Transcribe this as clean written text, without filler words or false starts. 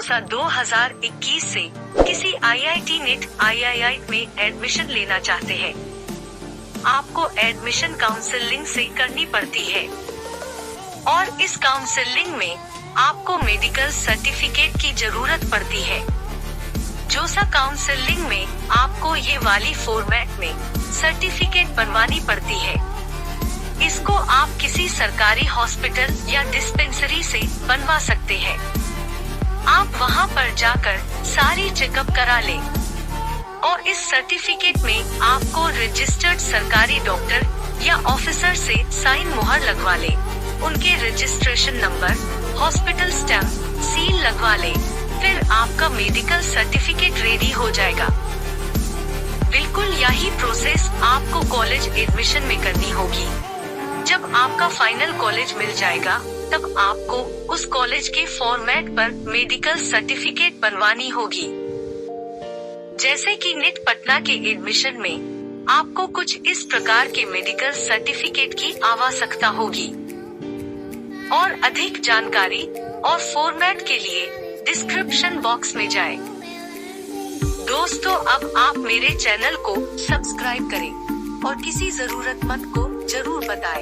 जोसा 2021 से किसी IIT NET III में एडमिशन लेना चाहते हैं, आपको एडमिशन काउंसलिंग से करनी पड़ती है और इस काउंसलिंग में आपको मेडिकल सर्टिफिकेट की जरूरत पड़ती है। जोसा काउंसलिंग में आपको ये वाली फॉर्मेट में सर्टिफिकेट बनवानी पड़ती है। इसको आप किसी सरकारी हॉस्पिटल या डिस्पेंसरी से बनवा सकते हैं। आप वहां पर जाकर सारी चेकअप करा लें और इस सर्टिफिकेट में आपको रजिस्टर्ड सरकारी डॉक्टर या ऑफिसर से साइन मुहर लगवा लें। उनके registration number, hospital stamp, seal लगवा लें। फिर आपका मेडिकल सर्टिफिकेट रेडी हो जाएगा। बिल्कुल यही प्रोसेस आपको कॉलेज एडमिशन में करनी होगी। जब आपका फाइनल कॉलेज मिल जाएगा, तब आपको उस कॉलेज के फॉर्मेट पर मेडिकल सर्टिफिकेट बनवानी होगी। जैसे कि NET पटना के एडमिशन में आपको कुछ इस प्रकार के मेडिकल सर्टिफिकेट की आवश्यकता होगी। और अधिक जानकारी और फॉर्मेट के लिए डिस्क्रिप्शन बॉक्स में जाएं। दोस्तों, अब आप मेरे चैनल को सब्सक्राइब करें और किसी जरूरतमंद को जरूर बताएं।